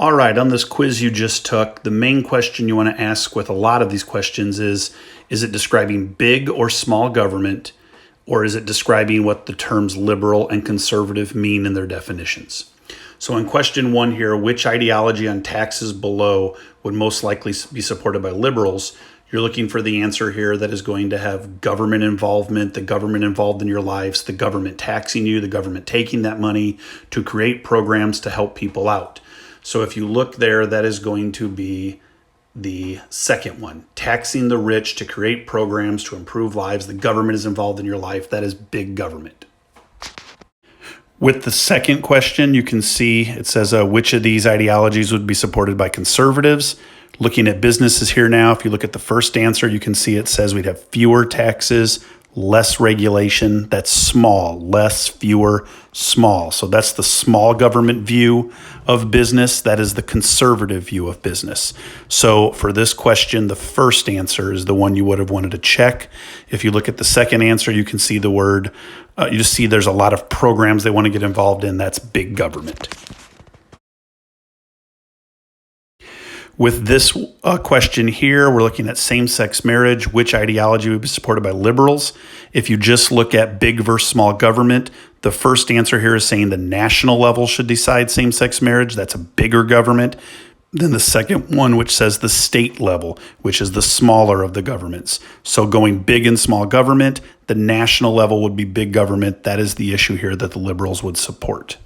All right, on this quiz you just took, the main question you want to ask with a lot of these questions is it describing big or small government, or is it describing what the terms liberal and conservative mean in their definitions? So in question one here, which ideology on taxes below would most likely be supported by liberals? You're looking for the answer here that is going to have government involvement, the government involved in your lives, the government taxing you, the government taking that money to create programs to help people out. So if you look there, that is going to be the second one, taxing the rich to create programs to improve lives. The government is involved in your life. That is big government. With the second question, you can see it says which of these ideologies would be supported by conservatives. Looking at businesses here now, if you look at the first answer, you can see it says we'd have fewer taxes, less regulation. That's small, less, fewer, small. So that's the small government view of business. That is the conservative view of business. So for this question, the first answer is the one you would have wanted to check. If you look at the second answer, you can see the word, you just see there's a lot of programs they want to get involved in. That's big government. With this question here, we're looking at same-sex marriage. Which ideology would be supported by liberals? If you just look at big versus small government, the first answer here is saying the national level should decide same-sex marriage. That's a bigger government. Then the second one, which says the state level, which is the smaller of the governments. So going big and small government, the national level would be big government. That is the issue here that the liberals would support.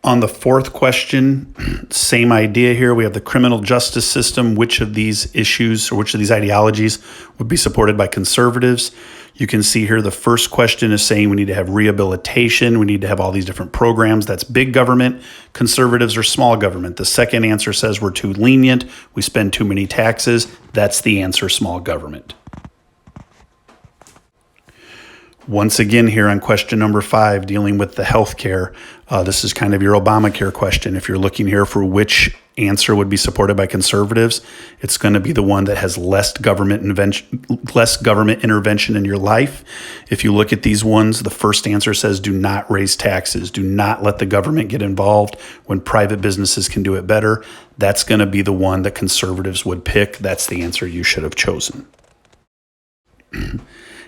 On the fourth question, same idea here. We have the criminal justice system. Which of these issues or which of these ideologies would be supported by conservatives? You can see here the first question is saying we need to have rehabilitation. We need to have all these different programs. That's big government. Conservatives are small government. The second answer says we're too lenient. We spend too many taxes. That's the answer, small government. Once again here on question number 5, dealing with the healthcare. This is kind of your Obamacare question. If you're looking here for which answer would be supported by conservatives, it's going to be the one that has less government intervention in your life. If you look at these ones, the first answer says do not raise taxes. Do not let the government get involved when private businesses can do it better. That's going to be the one that conservatives would pick. That's the answer you should have chosen.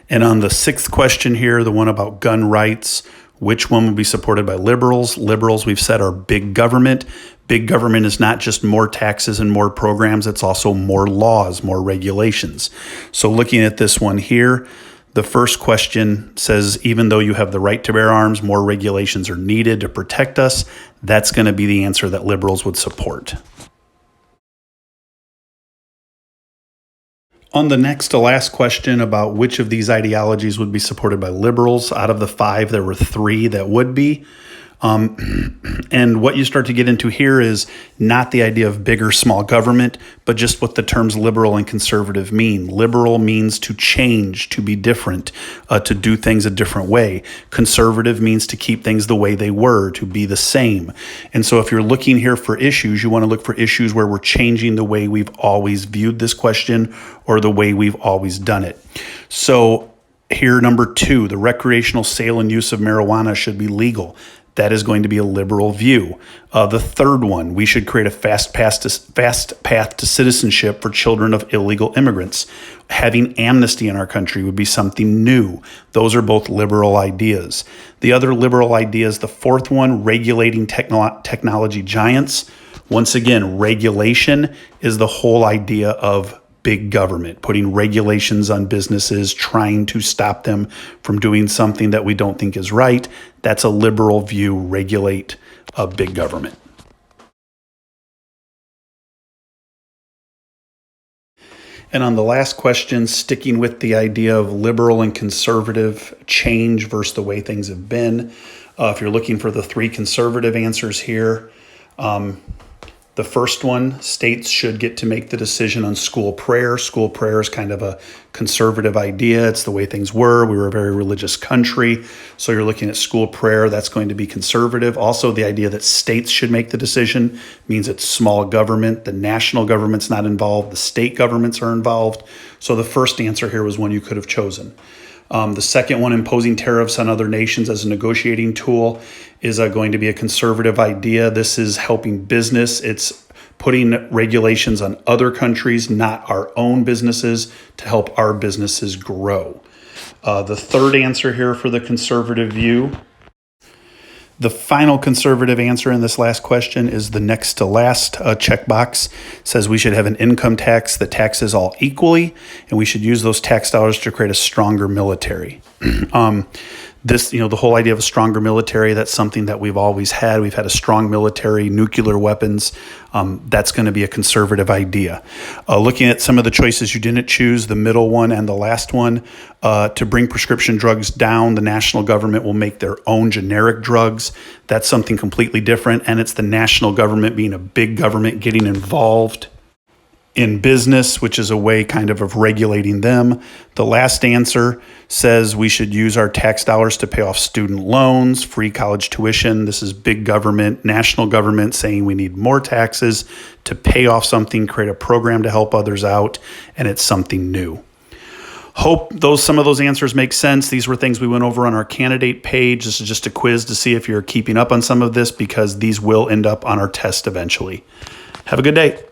And on the sixth question here, the one about gun rights, which one would be supported by liberals? Liberals, we've said, are big government. Big government is not just more taxes and more programs. It's also more laws, more regulations. So looking at this one here, the first question says, even though you have the right to bear arms, more regulations are needed to protect us. That's going to be the answer that liberals would support. On the next to last question about which of these ideologies would be supported by liberals, out of the 5, there were 3 that would be. And what you start to get into here is not the idea of big or small government, but just what the terms liberal and conservative mean. Liberal means to change, to be different, to do things a different way. Conservative means to keep things the way they were, to be the same. And so if you're looking here for issues, you want to look for issues where we're changing the way we've always viewed this question or the way we've always done it. So here, number 2, the recreational sale and use of marijuana should be legal. That is going to be a liberal view. The third one, we should create a fast path to citizenship for children of illegal immigrants. Having amnesty in our country would be something new. Those are both liberal ideas. The other liberal idea is the fourth one, regulating technology giants. Once again, regulation is the whole idea of big government, putting regulations on businesses, trying to stop them from doing something that we don't think is right. That's a liberal view, regulate big government. And on the last question, sticking with the idea of liberal and conservative change versus the way things have been, if you're looking for the 3 conservative answers here, the first one, states should get to make the decision on school prayer. School prayer is kind of a conservative idea. It's the way things were. We were a very religious country. So you're looking at school prayer. That's going to be conservative. Also, the idea that states should make the decision means it's small government. The national government's not involved. The state governments are involved. So the first answer here was one you could have chosen. The second one, imposing tariffs on other nations as a negotiating tool, is going to be a conservative idea. This is helping business. It's putting regulations on other countries, not our own businesses, to help our businesses grow. The third answer here for the conservative view. The final conservative answer in this last question is the next to last checkbox. It says we should have an income tax that taxes all equally, and we should use those tax dollars to create a stronger military. The whole idea of a stronger military, that's something that we've always had. We've had a strong military, nuclear weapons. That's going to be a conservative idea. Looking at some of the choices you didn't choose, the middle one and the last one, to bring prescription drugs down, the national government will make their own generic drugs. That's something completely different, and it's the national government being a big government getting involved in business, which is a way kind of regulating them. The last answer says we should use our tax dollars to pay off student loans, free college tuition. This is big government, national government saying we need more taxes to pay off something, create a program to help others out, and it's something new. Hope some of those answers make sense. These were things we went over on our candidate page. This is just a quiz to see if you're keeping up on some of this, because these will end up on our test eventually. Have a good day.